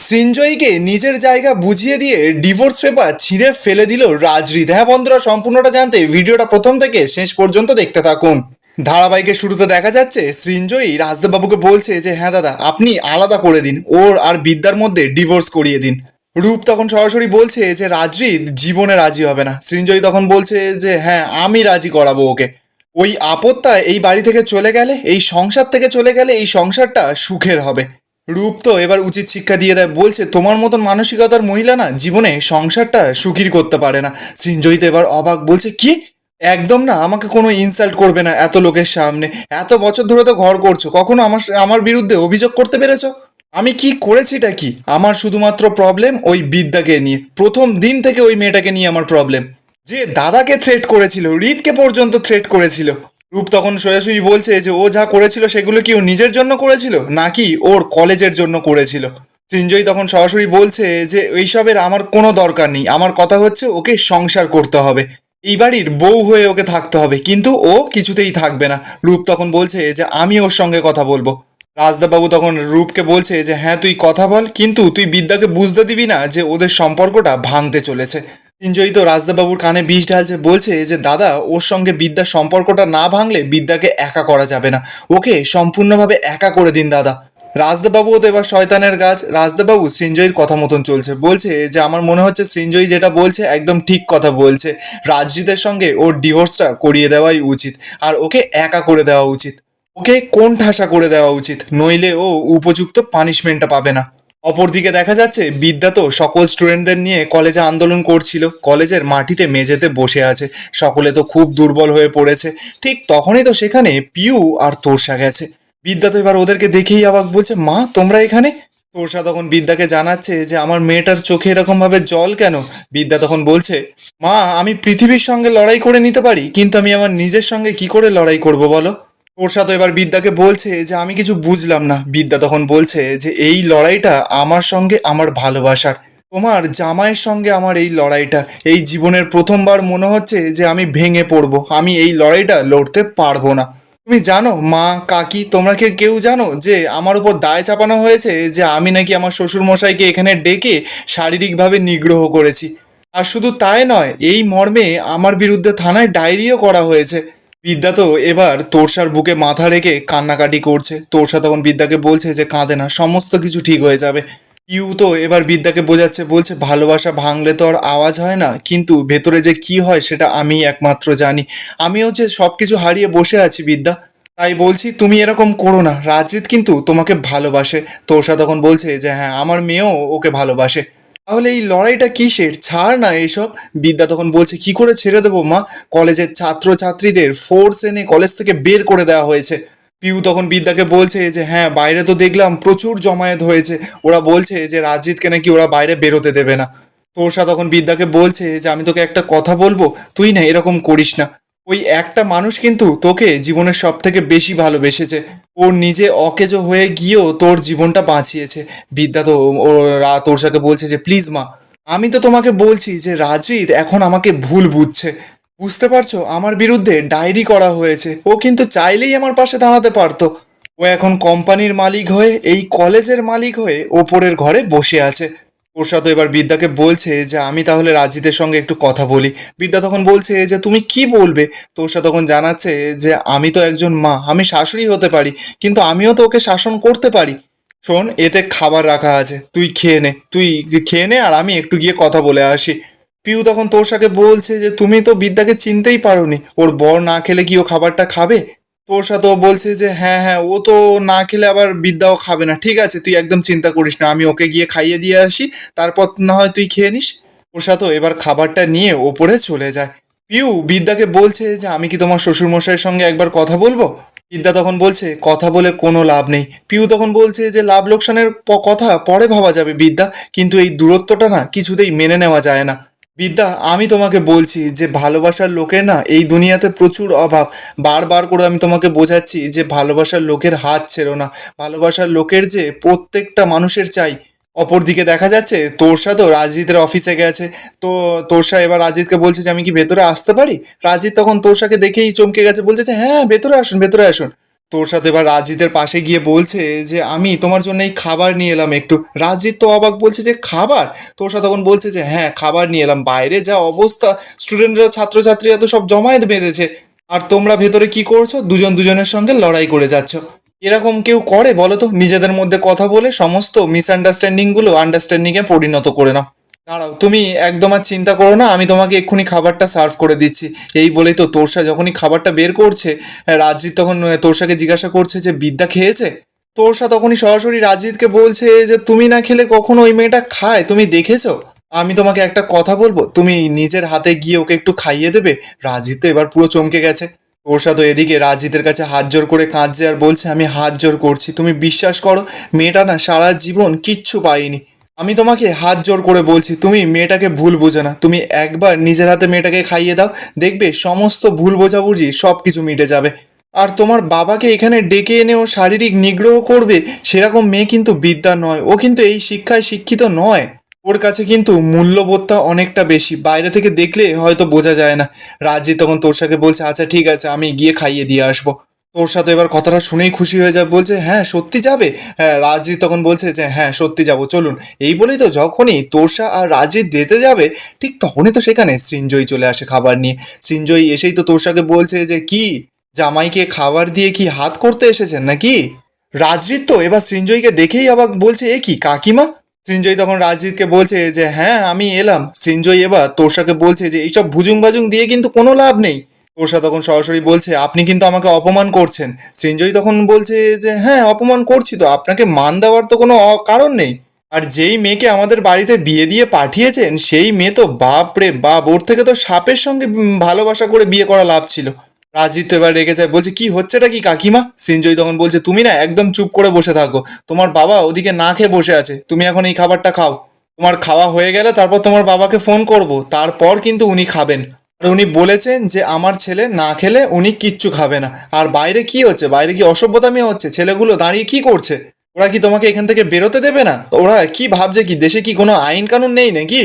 সৃঞ্জয়ীকে নিজের জায়গা বুঝিয়ে দিয়ে ডিভোর্স পেপার ছিঁড়ে ফেলে দিল রাজরিত। হ্যাঁ বন্ধুরা, সম্পূর্ণটা জানতে ভিডিওটা প্রথম থেকে শেষ পর্যন্ত দেখতে থাকুন। ধারাবাহিকের শুরুতে দেখা যাচ্ছে সৃঞ্জয়ী রাজদেববাবুকে বলছে যে হ্যাঁ দাদা, আপনি আলাদা করে দিন, ওর আর বিদ্যার মধ্যে ডিভোর্স করিয়ে দিন। রূপ তখন সরাসরি বলছে যে রাজরিত জীবনে রাজি হবে না। সৃঞ্জয়ী তখন বলছে যে হ্যাঁ, আমি রাজি করাবো ওকে। ওই আপদটা এই বাড়ি থেকে চলে গেলে, এই সংসার থেকে চলে গেলে, এই সংসারটা সুখের হবে। রূপ তো এবার উচিত শিক্ষা দিয়ে দেয়, বলছে তোমার মতন মানসিকতার মহিলা না জীবনে সংসারটা সুখীর করতে পারে না। সৃঞ্জয়ী তো এবার অবাক, বলছে কি? একদম না, আমাকে কোনো ইনসাল্ট করবে না এত লোকের সামনে। এত বছর ধরে তো ঘর করছো, কখনো আমার আমার বিরুদ্ধে অভিযোগ করতে পেরেছো? আমি কি করেছিটা কি? আমার শুধুমাত্র প্রবলেম ওই বিদ্যাকে নিয়ে, প্রথম দিন থেকে ওই মেয়েটাকে নিয়ে আমার প্রবলেম। যে দাদাকে থ্রেট করেছিল, রিতকে পর্যন্ত থ্রেট করেছিল। রূপ তখন সোজাসুজি বলছে যে ও যা করেছিল সেগুলো কি ও নিজের জন্য করেছিল নাকি ওর কলেজের জন্য করেছিল। সৃঞ্জয়ী তখন সরাসরি বলছে যে এইসবের আমার কোনো দরকার নেই, আমার কথা হচ্ছে ওকে সংসার করতে হবে, এই বাড়ির বউ হয়ে ওকে থাকতে হবে, কিন্তু ও কিছুতেই থাকবে না। রূপ তখন বলছে যে আমি ওর সঙ্গে কথা বলবো। রাজদাবাবু তখন রূপকে বলছে যে হ্যাঁ তুই কথা বল, কিন্তু তুই বিদ্যাকে বুঝতে দিবি না যে ওদের সম্পর্কটা ভাঙতে চলেছে। সঞ্জয় তো রাজদাবাবুর কানে বিষ ঢালছে, বলছে যে দাদা, ওর সঙ্গে বিদ্যার সম্পর্কটা না ভাঙলে বিদ্যাকে একা করা যাবে না, ওকে সম্পূর্ণভাবে একা করে দিন দাদা। রাজদাবাবুও তো এবার শয়তানের গাছ। রাজদাবাবু সৃঞ্জয়ীর কথা মতন চলছে, বলছে যে আমার মনে হচ্ছে সৃঞ্জয়ী যেটা বলছে একদম ঠিক কথা বলছে, রাজজিতের সঙ্গে ওর ডিভোর্সটা করিয়ে দেওয়াই উচিত, আর ওকে একা করে দেওয়া উচিত, ওকে কোণ ঠাসা করে দেওয়া উচিত, নইলে ও উপযুক্ত পানিশমেন্টটা পাবে না। অপরদিকে দেখা যাচ্ছে বিদ্যা তো সকল স্টুডেন্টদের নিয়ে কলেজে আন্দোলন করছিল, কলেজের মাটিতে মেঝেতে বসে আছে, সকলে তো খুব দুর্বল হয়ে পড়েছে। ঠিক তখনই তো সেখানে পিউ আর তোরসা গেছে। বিদ্যা তো এবার ওদেরকে দেখেই অবাক, বলছে মা তোমরা এখানে? তোরসা তখন বিদ্যাকে জানাচ্ছে যে আমার মেয়েটার চোখে এরকম ভাবে জল কেন। বিদ্যা তখন বলছে মা, আমি পৃথিবীর সঙ্গে লড়াই করে নিতে পারি, কিন্তু আমি আমার নিজের সঙ্গে কি করে লড়াই করব বলো? তোরসা তো এবার বিদ্যাকে বলছে যে আমি কিছু বুঝলাম না। বিদ্যা তখন বলছে যে এই লড়াইটা আমার সঙ্গে আমার ভালোবাসার, তোমার জামাইয়ের সঙ্গে আমার এই লড়াইটা। এই জীবনের প্রথমবার মনে হচ্ছে যে আমি ভেঙে পড়বো, আমি এই লড়াইটা লড়তে পারবো না। তুমি জানো মা, কাকি, তোমরা কি কেউ জানো যে আমার উপর দায় চাপানো হয়েছে যে আমি নাকি আমার শ্বশুর মশাইকে এখানে ডেকে শারীরিকভাবে নিগ্রহ করেছি? আর শুধু তাই নয়, এই মর্মে আমার বিরুদ্ধে থানায় ডায়েরিও করা হয়েছে। বিদ্যা তো এবার তোরসার বুকে মাথা রেখে কান্নাকাটি করছে। তোরসা তখন বিদ্যাকে বলছে যে কাঁদে না, সমস্ত কিছু ঠিক হয়ে যাবে। ইউ তো এবার বিদ্যাকে বোঝাচ্ছে, বলছে ভালোবাসা ভাঙলে তো আর আওয়াজ হয় না, কিন্তু ভেতরে যে কি হয় সেটা আমি একমাত্র জানি। আমি হচ্ছে সব কিছু হারিয়ে বসে আছি বিদ্যা, তাই বলছি তুমি এরকম করো না, রাজিত কিন্তু তোমাকে ভালোবাসে। তোরসা তখন বলছে যে হ্যাঁ, আমার মেয়েও ওকে ভালোবাসে। তাহলে এই লড়াইটা কিসের? ছাড় না এসব। বিদ্যা তখন বলছে কি করে ছেড়ে দেবো মা, কলেজের ছাত্রছাত্রীদের ফোর্স এনে কলেজ থেকে বের করে দেওয়া হয়েছে। পিউ তখন বিদ্যাকে বলছে যে হ্যাঁ, বাইরে তো দেখলাম প্রচুর জমায়েত হয়েছে, ওরা বলছে যে রাজজিৎকে নাকি ওরা বাইরে বেরোতে দেবে না। তোরসা তখন বিদ্যাকে বলছে যে আমি তোকে একটা কথা বলবো, তুই না এরকম করিস না। ওই একটা মানুষ কিন্তু তোকে জীবনের সব থেকে বেশি ভালোবেসেছে, ওর নিজে অকেজো হয়ে গিয়েও তোর জীবনটা বাঁচিয়েছে। বিদ্যা তো ও তোরসাকে বলছে যে প্লিজ মা, আমি তো তোমাকে বলছি যে রাজীব এখন আমাকে ভুল বুঝছে, বুঝতে পারছো? আমার বিরুদ্ধে ডায়েরি করা হয়েছে, ও কিন্তু চাইলেই আমার পাশে দাঁড়াতে পারতো। ও এখন কোম্পানির মালিক হয়ে, এই কলেজের মালিক হয়ে ওপরের ঘরে বসে আছে। প্রসাদ এবার বিদ্যাকে বলছে যে আমি তাহলে রাজিতের সঙ্গে একটু কথা বলি। বিদ্যা তখন বলছে যে তুমি কি বলবে? তোরসা তখন জানাচ্ছে যে আমি তো একজন মা, আমি শাশুড়ি হতে পারি, কিন্তু আমিও তো ওকে শাসন করতে পারি। শোন, এতে খাবার রাখা আছে, তুই খেয়ে নে, তুই খেয়ে নে, আর আমি একটু গিয়ে কথা বলে আসি। পিউ তখন তোরসাকে বলছে যে তুমি তো বিদ্যাকে চিনতেই পারোনি, ওর বর না খেলে কি ও খাবারটা খাবে? তোরসা তো বলছে যে হ্যাঁ হ্যাঁ, ও তো না খেলে আবার বিদ্যাও খাবে না, ঠিক আছে তুই একদম চিন্তা করিস না, আমি ওকে গিয়ে খাইয়ে দিয়ে আসি, তারপর না হয় তুই খেয়ে নিস। তোরসা তো এবার খাবারটা নিয়ে ওপরে চলে যায়। পিউ বিদ্যাকে বলছে যে আমি কি তোমার শ্বশুরমশাইয়ের সঙ্গে একবার কথা বলবো? বিদ্যা তখন বলছে কথা বলে কোনো লাভ নেই। পিউ তখন বলছে যে লাভ লোকসানের কথা পরে ভাবা যাবে বিদ্যা, কিন্তু এই দূরত্বটা না কিছুতেই মেনে নেওয়া যায় না। বিদ্যা, আমি তোমাকে বলছি যে ভালোবাসার লোকের না এই দুনিয়াতে প্রচুর অভাব। বারবার করে আমি তোমাকে বোঝাচ্ছি যে ভালোবাসার লোকের হাত ছেড়ো না, ভালোবাসার লোকের যে প্রত্যেকটা মানুষের চাই। অপরদিকে দেখা যাচ্ছে তোরসা তো রাজজিতের অফিসে গেছে। তো তোরসা এবার রাজজিৎকে বলছে যে আমি কি ভেতরে আসতে পারি? রাজজিৎ তখন তোরসাকে দেখেই চমকে গেছে, বলছে যে হ্যাঁ ভেতরে আসুন, ভেতরে আসুন। তোর সাথে এবার রাজিতের পাশে গিয়ে বলছে যে আমি তোমার জন্য এই খাবার নিয়ে এলাম একটু। রাজিত তো অবাক, বলছে যে খাবার? তোর সাথে তখন বলছে যে হ্যাঁ খাবার নিয়ে এলাম, বাইরে যা অবস্থা, স্টুডেন্টরা ছাত্রছাত্রীরা তো সব জমায়েত বেঁধেছে, আর তোমরা ভেতরে কি করছো, দুজন দুজনের সঙ্গে লড়াই করে যাচ্ছ। এরকম কেউ করে বলো তো? নিজেদের মধ্যে কথা বলে সমস্ত মিসআন্ডারস্ট্যান্ডিংগুলো আন্ডারস্ট্যান্ডিংয়ে পরিণত করে নাও। দাঁড়াও, তুমি একদম আর চিন্তা করো না, আমি তোমাকে এক্ষুনি খাবারটা সার্ভ করে দিচ্ছি। এই বলেই তো তোরসা যখনই খাবারটা বের করছে, রাজজিৎ তখন তোরসাকে জিজ্ঞাসা করছে যে বিদ্যা খেয়েছে? তোরসা তখনই সরাসরি রাজজিৎকে বলছে যে তুমি না খেলে কখনো ওই মেয়েটা খায়, তুমি দেখেছো? আমি তোমাকে একটা কথা বলবো, তুমি নিজের হাতে গিয়ে ওকে একটু খাইয়ে দেবে। রাজজিৎ তো এবার পুরো চমকে গেছে। তোরসা তো এদিকে রাজজিতের কাছে হাত জোর করে কাঁদছে আর বলছে আমি হাত জোর করছি, তুমি বিশ্বাস করো, মেয়েটা না সারা জীবন কিচ্ছু পায়নি। আমি তোমাকে হাত জোর করে বলছি, তুমি মেয়েটাকে ভুল বোঝো না, তুমি একবার নিজের হাতে মেয়েটাকে খাইয়ে দাও, দেখবে সমস্ত ভুল বোঝাবুঝি সব কিছু মিটে যাবে। আর তোমার বাবাকে এখানে ডেকে এনে ও শারীরিক নিগ্রহ করবে, সেরকম মেয়ে কিন্তু বিদ্যা নয়, ও কিন্তু এই শিক্ষায় শিক্ষিত নয়। ওর কাছে কিন্তু মূল্যবোধটা অনেকটা বেশি, বাইরে থেকে দেখলে হয়তো বোঝা যায় না। রাজি তখন তোরসাকে বলছে আচ্ছা ঠিক আছে, আমি গিয়ে খাইয়ে দিয়ে আসবো। তোর সাথে এবার কথাটা শুনেই খুশি হয়ে যাবে, বলছে হ্যাঁ সত্যি যাবে? হ্যাঁ, রাজি তখন বলছে যে হ্যাঁ সত্যি যাবো, চলুন। এই বলেই তো যখনই তোরসা আর রাজি দিতে যাবে, ঠিক তখনই তো সেখানে সৃঞ্জয় চলে আসে খাবার নিয়ে। সৃঞ্জয় এসেই তো তোরসাকে বলছে যে কি, জামাইকে খাবার দিয়ে কি হাত করতে এসেছেন নাকি? রাজজিৎ তো এবার সৃঞ্জয়কে দেখেই অবাক, বলছে এ কি কাকিমা? সৃঞ্জয় তখন রাজজিৎকে বলছে যে হ্যাঁ আমি এলাম। সৃঞ্জয় এবার তোরসাকে বলছে যে এইসব ভুজুং বাজুং দিয়ে কিন্তু কোনো লাভ নেই। তোরসা তখন সরাসরি বলছে আপনি কিন্তু আমাকে অপমান করছেন। সৃঞ্জয় তখন বলছে যে হ্যাঁ অপমান করছি তো, আপনাকে মান দেওয়ার তো কোনো কারণ নেই। আর যেই মেয়েকে আমাদের বাড়িতে বিয়ে দিয়ে পাঠিয়েছেন, সেই মেয়ে তো বাপ রে বাপ, ওর থেকে তো সাপের সঙ্গে ভালোবাসা করে বিয়ে করা লাভ ছিল। রাজিত তো এবার রেগে যায়, বলছে কি হচ্ছেটা কি কাকিমা? সৃঞ্জয় তখন বলছে তুমি না একদম চুপ করে বসে থাকো, তোমার বাবা ওদিকে না খেয়ে বসে আছে, তুমি এখন এই খাবারটা খাও। তোমার খাওয়া হয়ে গেলে তারপর তোমার বাবাকে ফোন করব, তারপর কিন্তু উনি খাবেন। আর উনি বলেছেন যে আমার ছেলে না খেলে উনি কিচ্ছু খাবে না। আর বাইরে কি হচ্ছে, বাইরে কি অসভ্যতামি হচ্ছে, ছেলেগুলো দাঁড়িয়ে কি করছে? ওরা কি তোমাকে এখান থেকে বেরোতে দেবে না? ওরা কি ভাবছে কি, দেশে কি কোনো আইন কানুন নেই নাকি?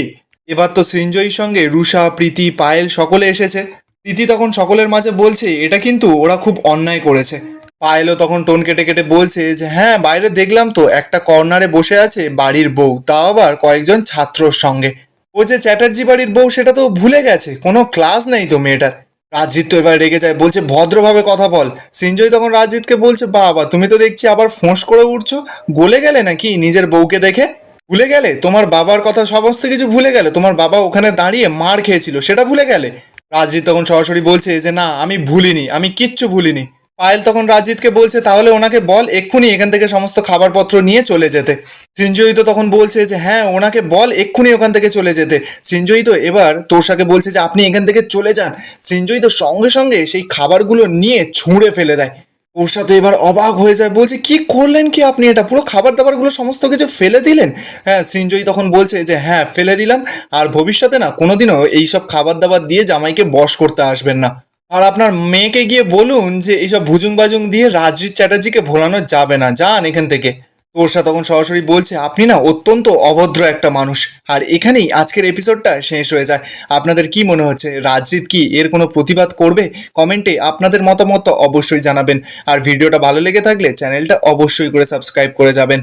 এবার তো সৃঞ্জয়ীর সঙ্গে রুষা, প্রীতি, পায়েল সকলে এসেছে। প্রীতি তখন সকলের মাঝে বলছে এটা কিন্তু ওরা খুব অন্যায় করেছে। পায়েলও তখন টোন কেটে কেটে বলছে যে হ্যাঁ বাইরে দেখলাম তো একটা কর্নারে বসে আছে বাড়ির বউ, তাও আবার কয়েকজন ছাত্রর সঙ্গে। ও যে চ্যাটার্জি বাড়ির বউ সেটা তো ভুলে গেছে, কোনো ক্লাস নেই তো মেয়েটার। রাজজিৎ তো এবার রেগে যায়, বলছে ভদ্রভাবে কথা বল। সৃঞ্জয় তখন রাজজিৎকে বলছে বাবা তুমি তো দেখছি আবার ফোঁস করে উঠছো, গলে গেলে নাকি নিজের বউকে দেখে? ভুলে গেলে তোমার বাবার কথা, সমস্ত কিছু ভুলে গেলে? তোমার বাবা ওখানে দাঁড়িয়ে মার খেয়েছিল, সেটা ভুলে গেলে? রাজজিৎ তখন সরাসরি বলছে যে না আমি ভুলিনি, আমি কিচ্ছু ভুলিনি। পায়েল তখন রাজজিৎকে বলছে তাহলে ওনাকে বল এক্ষুনি এখান থেকে সমস্ত খাবারপত্র নিয়ে চলে যেতে। সৃঞ্জয়ী তো তখন বলছে যে হ্যাঁ ওনাকে বল এক্ষুনি ওখান থেকে চলে যেতে। সৃঞ্জয়ী তো এবার তোরসাকে বলছে যে আপনি এখান থেকে চলে যান। সৃঞ্জয়ী তো সঙ্গে সঙ্গে সেই খাবারগুলো নিয়ে ছুঁড়ে ফেলে দেয়। তোরসা তো এবার অবাক হয়ে যায়, বলছে কি করলেন কি আপনি, এটা পুরো খাবার দাবারগুলো সমস্ত কিছু ফেলে দিলেন? হ্যাঁ, সৃঞ্জয়ী তখন বলছে যে হ্যাঁ ফেলে দিলাম, আর ভবিষ্যতে না কোনোদিনও এইসব খাবার দাবার দিয়ে জামাইকে বশ করতে আসবেন না। আর আপনার মেয়েকে গিয়ে বলুন যে এইসব ভুজুং বাজুং দিয়ে রাজজিৎ চ্যাটার্জিকে ভোলানো যাবে না, যান এখান থেকে। তোরসা তখন সরাসরি বলছে আপনি না অত্যন্ত অভদ্র একটা মানুষ। আর এখানেই আজকের এপিসোডটা শেষ হয়ে যায়। আপনাদের কি মনে হচ্ছে, রাজজিৎ কি এর কোনো প্রতিবাদ করবে? কমেন্টে আপনাদের মতামত অবশ্যই জানাবেন। আর ভিডিওটা ভালো লেগে থাকলে চ্যানেলটা অবশ্যই করে সাবস্ক্রাইব করে যাবেন।